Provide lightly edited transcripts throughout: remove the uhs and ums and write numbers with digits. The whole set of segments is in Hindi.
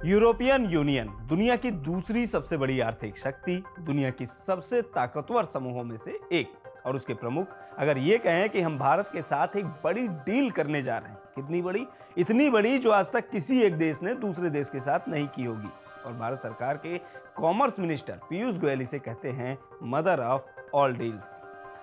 यूरोपियन यूनियन दुनिया की दूसरी सबसे बड़ी आर्थिक शक्ति, दुनिया की सबसे ताकतवर समूहों में से एक और उसके प्रमुख अगर ये कहें कि हम भारत के साथ एक बड़ी डील करने जा रहे हैं। कितनी बड़ी? इतनी बड़ी जो आज तक किसी एक देश ने दूसरे देश के साथ नहीं की होगी। और भारत सरकार के कॉमर्स मिनिस्टर पीयूष गोयल इसे कहते हैं मदर ऑफ ऑल डील्स।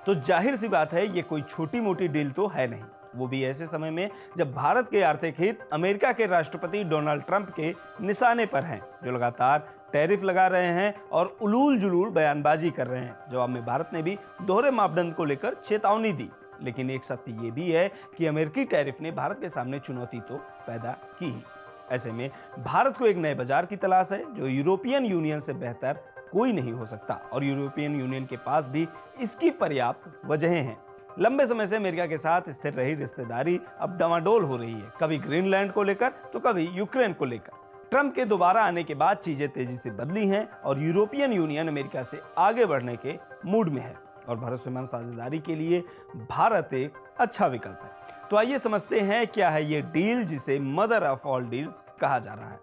तो जाहिर सी बात है, ये कोई छोटी मोटी डील तो है नहीं, वो भी ऐसे समय में जब भारत के आर्थिक हित अमेरिका के राष्ट्रपति डोनाल्ड ट्रंप के निशाने पर हैं, जो लगातार टैरिफ लगा रहे हैं और उलूल जुलूल बयानबाजी कर रहे हैं। जवाब में भारत ने भी दोहरे मापदंड को लेकर चेतावनी दी। लेकिन एक सत्य ये भी है कि अमेरिकी टैरिफ ने भारत के सामने चुनौती तो पैदा की ही। ऐसे में भारत को एक नए बाजार की तलाश है, जो यूरोपियन यूनियन से बेहतर कोई नहीं हो सकता और यूरोपियन यूनियन के पास भी इसकी पर्याप्त वजहें हैं। लंबे समय से अमेरिका के साथ स्थिर रही रिश्तेदारी अब डामाडोल हो रही है, कभी ग्रीनलैंड को लेकर तो कभी यूक्रेन को लेकर। ट्रंप के दोबारा आने के बाद चीजें तेजी से बदली हैं और यूरोपियन यूनियन अमेरिका से आगे बढ़ने के मूड में है और भरोसेमंद साझेदारी के लिए भारत एक अच्छा विकल्प है। तो आइए समझते हैं क्या है ये डील जिसे मदर ऑफ ऑल डील्स कहा जा रहा है।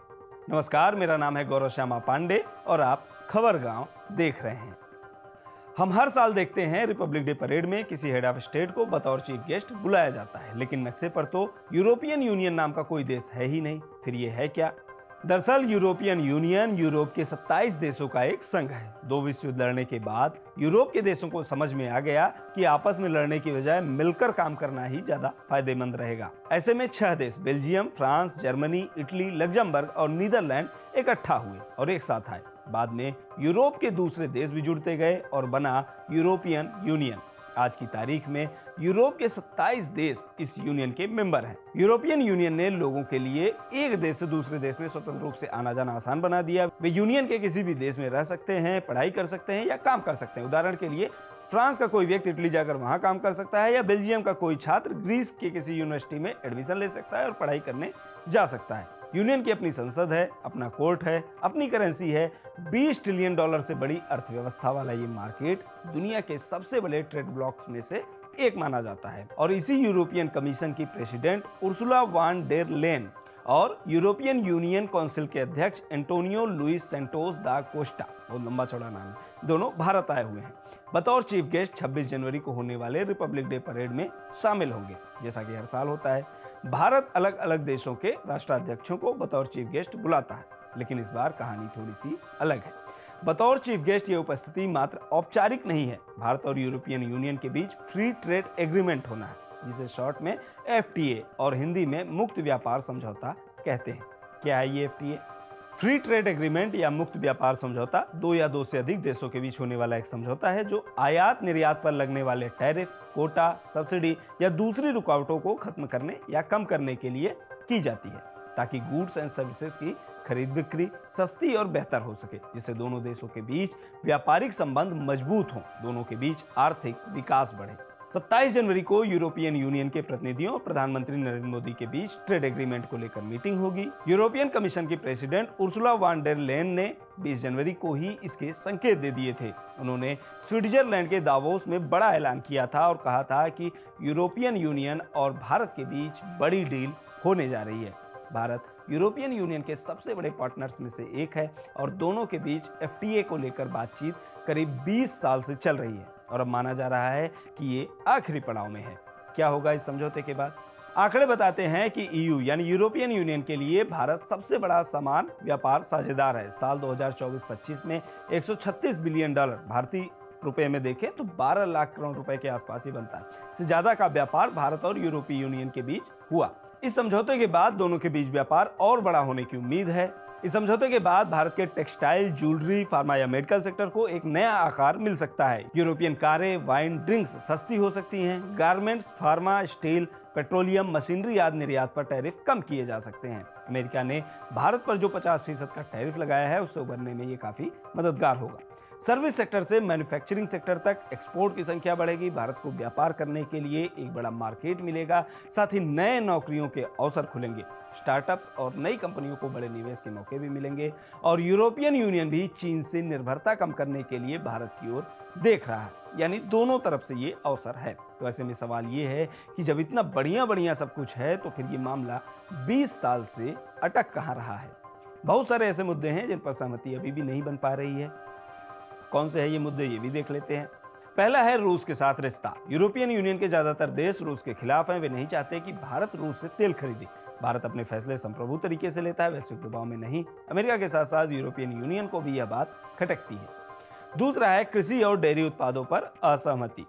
नमस्कार, मेरा नाम है गौरव श्यामा पांडे और आप खबर गांव देख रहे हैं। हम हर साल देखते हैं रिपब्लिक डे परेड में किसी हेड ऑफ स्टेट को बतौर चीफ गेस्ट बुलाया जाता है, लेकिन नक्शे पर तो यूरोपियन यूनियन नाम का कोई देश है ही नहीं। फिर ये है क्या? दरअसल यूरोपियन यूनियन यूरोप के 27 देशों का एक संघ है। 2 विश्व युद्ध लड़ने के बाद यूरोप के देशों को समझ में आ गया कि आपस में लड़ने की बजाय मिलकर काम करना ही ज्यादा फायदेमंद रहेगा। ऐसे में 6 देश Belgium, France, Germany, Italy, Luxembourg और नीदरलैंड इकट्ठा हुए और एक साथ आए। बाद में यूरोप के दूसरे देश भी जुड़ते गए और बना यूरोपियन यूनियन। आज की तारीख में यूरोप के 27 देश इस यूनियन के मेंबर हैं। यूरोपियन यूनियन ने लोगों के लिए एक देश से दूसरे देश में स्वतंत्र रूप से आना जाना आसान बना दिया। वे यूनियन के किसी भी देश में रह सकते हैं, पढ़ाई कर सकते हैं या काम कर सकते हैं। उदाहरण के लिए फ्रांस का कोई व्यक्ति इटली जाकर वहां काम कर सकता है या बेल्जियम का कोई छात्र ग्रीस के किसी यूनिवर्सिटी में एडमिशन ले सकता है और पढ़ाई करने जा सकता है। यूनियन की अपनी संसद है, अपना कोर्ट है, अपनी करेंसी है। $20 ट्रिलियन से बड़ी अर्थव्यवस्था वाला ये मार्केट दुनिया के सबसे बड़े ट्रेड ब्लॉक्स में से एक माना जाता है। और इसी यूरोपियन कमीशन की प्रेसिडेंट उर्सुला वान डेर लेन और यूरोपियन यूनियन काउंसिल के अध्यक्ष एंटोनियो लुइस सैंटोस दा कोस्टा, बहुत लंबा चौड़ा नाम है, दोनों भारत आए हुए हैं। बतौर चीफ गेस्ट 26 जनवरी को होने वाले रिपब्लिक डे परेड में शामिल होंगे। जैसा कि हर साल होता है, भारत अलग अलग देशों के राष्ट्राध्यक्षों को बतौर चीफ गेस्ट बुलाता है, लेकिन इस बार कहानी थोड़ी सी अलग है। बतौर चीफ गेस्ट ये उपस्थिति मात्र औपचारिक नहीं है। भारत और यूरोपियन यूनियन के बीच फ्री ट्रेड एग्रीमेंट होना है, जिसे शॉर्ट में FTA और हिंदी में मुक्त व्यापार समझौता कहते हैं। क्या है ये FTA? फ्री ट्रेड एग्रीमेंट या मुक्त व्यापार समझौता 2 या 2 से अधिक देशों के बीच होने वाला एक समझौता है, जो आयात निर्यात पर लगने वाले टैरिफ, कोटा, सब्सिडी या दूसरी रुकावटों को खत्म करने या कम करने के लिए की जाती है, ताकि गुड्स एंड सर्विसेज की खरीद बिक्री सस्ती और बेहतर हो सके, जिससे दोनों देशों के बीच व्यापारिक संबंध मजबूत हों, दोनों के बीच आर्थिक विकास बढ़े। 27 जनवरी को यूरोपियन यूनियन के प्रतिनिधियों और प्रधानमंत्री नरेंद्र मोदी के बीच ट्रेड एग्रीमेंट को लेकर मीटिंग होगी। यूरोपियन कमीशन की प्रेसिडेंट उर्सुला वान डेर लेन ने 20 जनवरी को ही इसके संकेत दे दिए थे। उन्होंने स्विट्जरलैंड के दावोस में बड़ा ऐलान किया था और कहा था कि यूरोपियन यूनियन और भारत के बीच बड़ी डील होने जा रही है। भारत यूरोपियन यूनियन के सबसे बड़े पार्टनर्स में से एक है और दोनों के बीच FTA को लेकर बातचीत करीब 20 साल से चल रही है और अब माना जा रहा है कि ये आखिरी पड़ाव में है। क्या होगा इस समझौते के बाद? आंकड़े बताते हैं कि EU यानी यूरोपियन यूनियन के लिए भारत सबसे बड़ा समान व्यापार साझेदार है। साल 2024-25 में $136 बिलियन भारतीय रुपए में देखें तो 12 लाख करोड़ रुपए के आसपास ही बनता है। इससे ज्यादा का व्यापार भारत और यूरोपीय यूनियन के बीच हुआ। इस समझौते के बाद दोनों के बीच व्यापार और बड़ा होने की उम्मीद है। इस समझौते के बाद भारत के टेक्सटाइल, ज्वेलरी, फार्मा या मेडिकल सेक्टर को एक नया आकार मिल सकता है। यूरोपियन कारें, वाइन, ड्रिंक्स सस्ती हो सकती हैं। Garments, pharma, steel, petroleum, machinery आदि निर्यात पर टैरिफ कम किए जा सकते हैं। अमेरिका ने भारत पर जो 50% का टैरिफ लगाया है, उससे उबरने में ये काफी मददगार होगा। सर्विस सेक्टर से मैन्युफैक्चरिंग सेक्टर तक एक्सपोर्ट की संख्या बढ़ेगी। भारत को व्यापार करने के लिए एक बड़ा मार्केट मिलेगा। साथ ही नए नौकरियों के अवसर खुलेंगे। स्टार्टअप्स और नई कंपनियों को बड़े निवेश के मौके भी मिलेंगे और यूरोपियन यूनियन भी चीन से निर्भरता कम करने के लिए भारत की ओर देख रहा है। यानी दोनों तरफ से ये अवसर है। तो ऐसे में सवाल ये है कि जब इतना बढ़िया बढ़िया सब कुछ है तो फिर ये मामला 20 साल से अटक कहाँ रहा है। बहुत सारे ऐसे मुद्दे हैं जिन पर सहमति अभी भी नहीं बन पा रही है। कौन से हैं ये मुद्दे, ये भी देख लेते हैं। पहला है रूस के साथ रिश्ता। यूरोपियन यूनियन के ज्यादातर देश रूस के खिलाफ हैं। वे नहीं चाहते कि भारत रूस से तेल खरीदे। भारत अपने फैसले संप्रभु तरीके से लेता है, वैश्विक दबाव में नहीं। अमेरिका के साथ साथ यूरोपियन यूनियन को भी यह बात खटकती है। दूसरा है कृषि और डेयरी उत्पादों पर असहमति।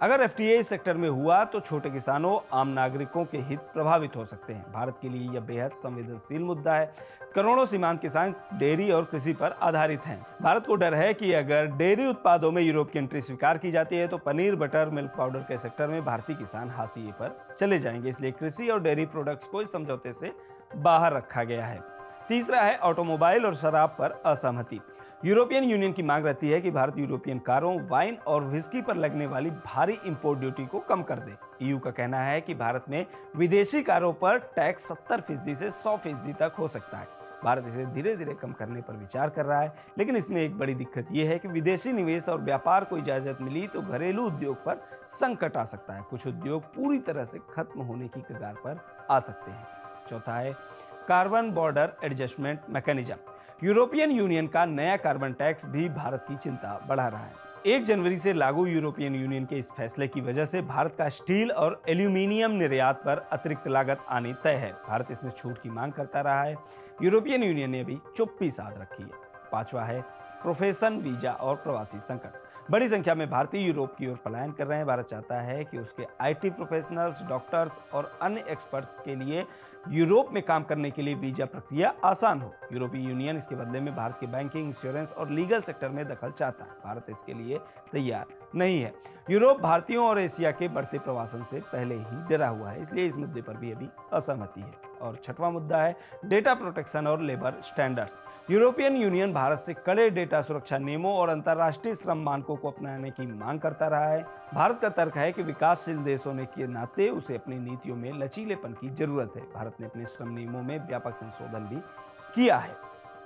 अगर एफटीए इस सेक्टर में हुआ तो छोटे किसानों, आम नागरिकों के हित प्रभावित हो सकते हैं। भारत के लिए यह बेहद संवेदनशील मुद्दा है। करोड़ों सीमांत किसान डेयरी और कृषि पर आधारित हैं। भारत को डर है कि अगर डेयरी उत्पादों में यूरोप की एंट्री स्वीकार की जाती है तो पनीर, बटर, मिल्क पाउडर के सेक्टर में भारतीय किसान हाशिए पर चले जाएंगे। इसलिए कृषि और डेयरी प्रोडक्ट्स को इस समझौते से बाहर रखा गया है। तीसरा है ऑटोमोबाइल और शराब पर असहमति। यूरोपियन यूनियन की मांग रहती है कि भारत यूरोपियन कारों, वाइन और विस्की पर लगने वाली भारी इंपोर्ट ड्यूटी को कम कर दे। ईयू का कहना है कि भारत में विदेशी कारों पर टैक्स 70% से 100% तक हो सकता है। भारत इसे धीरे धीरे कम करने पर विचार कर रहा है, लेकिन इसमें एक बड़ी दिक्कत यह है कि विदेशी निवेश और व्यापार को इजाजत मिली तो घरेलू उद्योग पर संकट आ सकता है। कुछ उद्योग पूरी तरह से खत्म होने की कगार पर आ सकते हैं। चौथा है carbon border adjustment mechanism. European union का नया कार्बन टैक्स भी भारत की चिंता बढ़ा रहा है। 1 जनवरी से लागू यूरोपियन यूनियन के इस फैसले की वजह से भारत का स्टील और एल्यूमिनियम निर्यात पर अतिरिक्त लागत आनी तय है। भारत इसमें छूट की मांग करता रहा है। यूरोपियन यूनियन ने अभी चुप्पी साध रखी है। पांचवा है प्रोफेशन वीजा और प्रवासी संकट। बड़ी संख्या में भारतीय यूरोप की ओर पलायन कर रहे हैं। भारत चाहता है कि उसके आईटी प्रोफेशनल्स, डॉक्टर्स और अन्य एक्सपर्ट्स के लिए यूरोप में काम करने के लिए वीजा प्रक्रिया आसान हो। यूरोपीय यूनियन इसके बदले में भारत के बैंकिंग, इंश्योरेंस और लीगल सेक्टर में दखल चाहता है। भारत इसके लिए तैयार नहीं है। यूरोप भारतीयों और एशिया के बढ़ते प्रवासन से पहले ही डरा हुआ है, इसलिए इस मुद्दे पर भी अभी असहमति है। और छठवां मुद्दा है डेटा प्रोटेक्शन और labour standards. European union Bharat से कड़े डेटा सुरक्षा नियमों और अंतर्राष्ट्रीय श्रम मानकों को अपनाने की मांग करता रहा है। भारत का तर्क है कि विकासशील देश होने के नाते उसे अपनी नीतियों में लचीलेपन की जरूरत है। भारत ने अपने श्रम नियमों में व्यापक संशोधन भी किया है।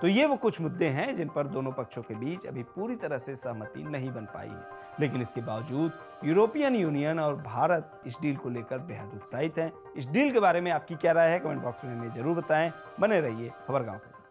तो ये वो कुछ मुद्दे हैं जिन पर दोनों पक्षों के बीच अभी पूरी तरह से सहमति नहीं बन पाई है, लेकिन इसके बावजूद यूरोपियन यूनियन और भारत इस डील को लेकर बेहद उत्साहित हैं। इस डील के बारे में आपकी क्या राय है, कमेंट बॉक्स में हमें जरूर बताएं। बने रहिए खबरगांव के साथ।